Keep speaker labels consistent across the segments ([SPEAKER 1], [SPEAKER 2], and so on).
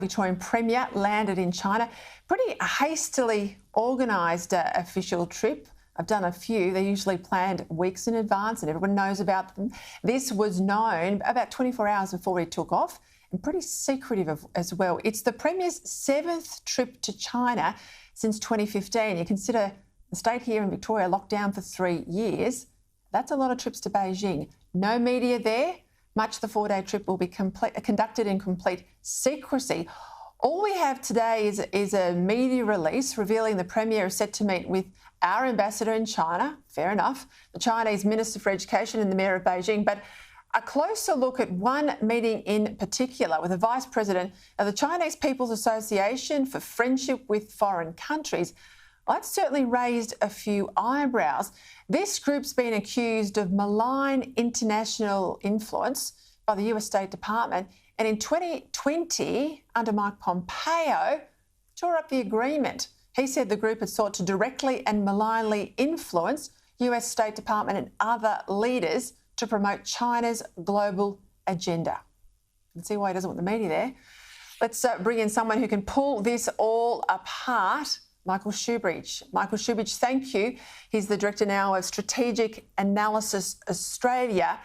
[SPEAKER 1] Victorian Premier landed in China. Pretty hastily organised official trip. I've done a few. They're usually planned weeks in advance and everyone knows about them. This was known about 24 hours before he took off and pretty secretive as well. It's the Premier's 7th trip to China since 2015. You consider the state here in Victoria locked down for 3 years. That's a lot of trips to Beijing. No media there. Much of the 4-day trip will be conducted in complete secrecy. All we have today is a media release revealing the Premier is set to meet with our ambassador in China, fair enough, the Chinese Minister for Education and the Mayor of Beijing, but a closer look at one meeting in particular with the Vice President of the Chinese People's Association for Friendship with Foreign Countries. Well, that's certainly raised a few eyebrows. This group's been accused of malign international influence by the US State Department, and in 2020, under Mike Pompeo, tore up the agreement. He said the group had sought to directly and malignly influence US State Department and other leaders to promote China's global agenda. You can see why he doesn't want the media there. Let's bring in someone who can pull this all apart. Michael Shoebridge. Michael Shoebridge, thank you. He's the Director now of Strategic Analysis Australia.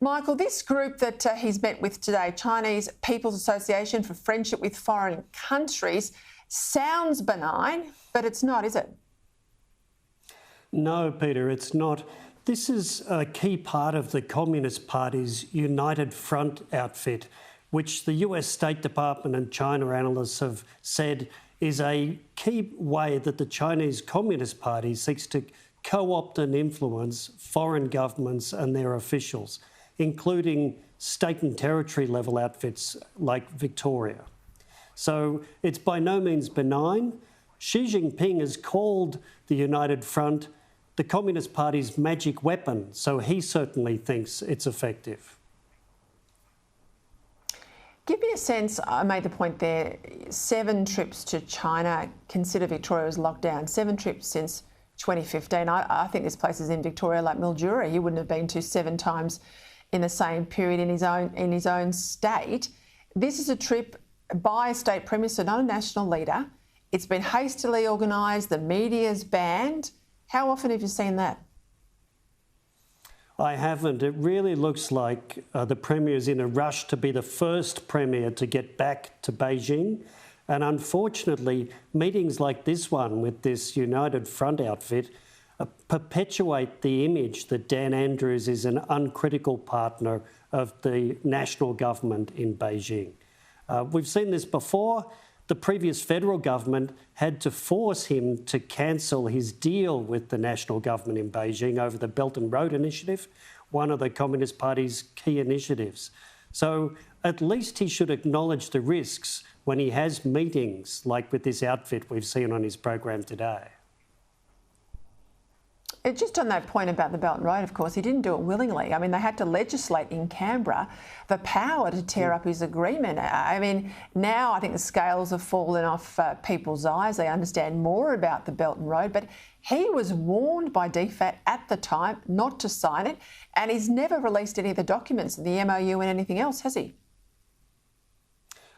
[SPEAKER 1] Michael, this group that he's met with today, Chinese People's Association for Friendship with Foreign Countries, sounds benign, but it's not, is it?
[SPEAKER 2] No, Peter, it's not. This is a key part of the Communist Party's United Front outfit, which the US State Department and China analysts have said is a key way that the Chinese Communist Party seeks to co-opt and influence foreign governments and their officials, including state and territory level outfits like Victoria. So it's by no means benign. Xi Jinping has called the United Front the Communist Party's magic weapon, so he certainly thinks it's effective.
[SPEAKER 1] Give me a sense, I made the point there, 7 trips to China, consider Victoria as locked down, 7 trips since 2015. I think there's places in Victoria like Mildura he wouldn't have been to 7 times in the same period in his own state. This is a trip by a state premier, so not a national leader. It's been hastily organised, the media's banned. How often have you seen that?
[SPEAKER 2] I haven't. It really looks like the Premier's in a rush to be the first Premier to get back to Beijing. And unfortunately, meetings like this one with this United Front outfit perpetuate the image that Dan Andrews is an uncritical partner of the national government in Beijing. We've seen this before. The previous federal government had to force him to cancel his deal with the national government in Beijing over the Belt and Road Initiative, one of the Communist Party's key initiatives. So at least he should acknowledge the risks when he has meetings like with this outfit we've seen on his program today.
[SPEAKER 1] Just on that point about the Belt and Road, of course, he didn't do it willingly. I mean, they had to legislate in Canberra the power to tear up his agreement. I mean, now I think the scales have fallen off people's eyes. They understand more about the Belt and Road, but he was warned by DFAT at the time not to sign it, and he's never released any of the documents, the MOU and anything else, has he?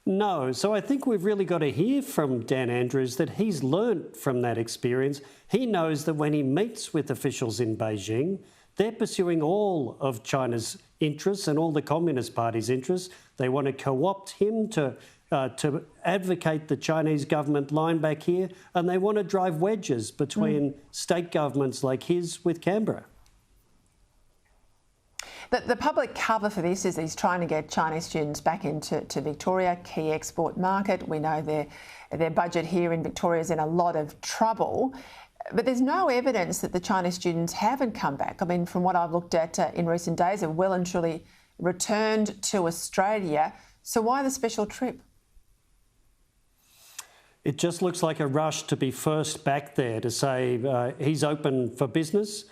[SPEAKER 2] No, so I think we've really got to hear from Dan Andrews that he's learnt from that experience. He knows that when he meets with officials in Beijing, they're pursuing all of China's interests and all the Communist Party's interests. They want to co-opt him to advocate the Chinese government line back here, and they want to drive wedges between state governments like his with Canberra.
[SPEAKER 1] The public cover for this is he's trying to get Chinese students back into Victoria, key export market. We know their budget here in Victoria is in a lot of trouble. But there's no evidence that the Chinese students haven't come back. I mean, from what I've looked at in recent days, they've well and truly returned to Australia. So why the special trip?
[SPEAKER 2] It just looks like a rush to be first back there, to say he's open for business.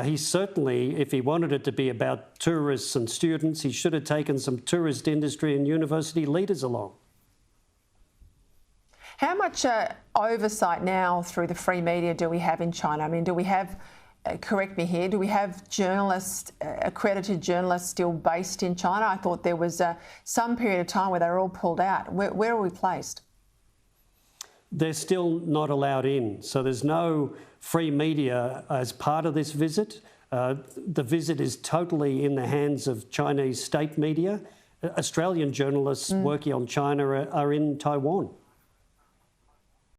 [SPEAKER 2] He certainly, if he wanted it to be about tourists and students, he should have taken some tourist industry and university leaders along.
[SPEAKER 1] How much oversight now through the free media do we have in China? I mean, do we have correct me here, do we have journalists, accredited journalists still based in China? I thought there was some period of time where they were all pulled out. Where are we placed?
[SPEAKER 2] They're still not allowed in. So there's no free media as part of this visit. The visit is totally in the hands of Chinese state media. Australian journalists working on China are in Taiwan.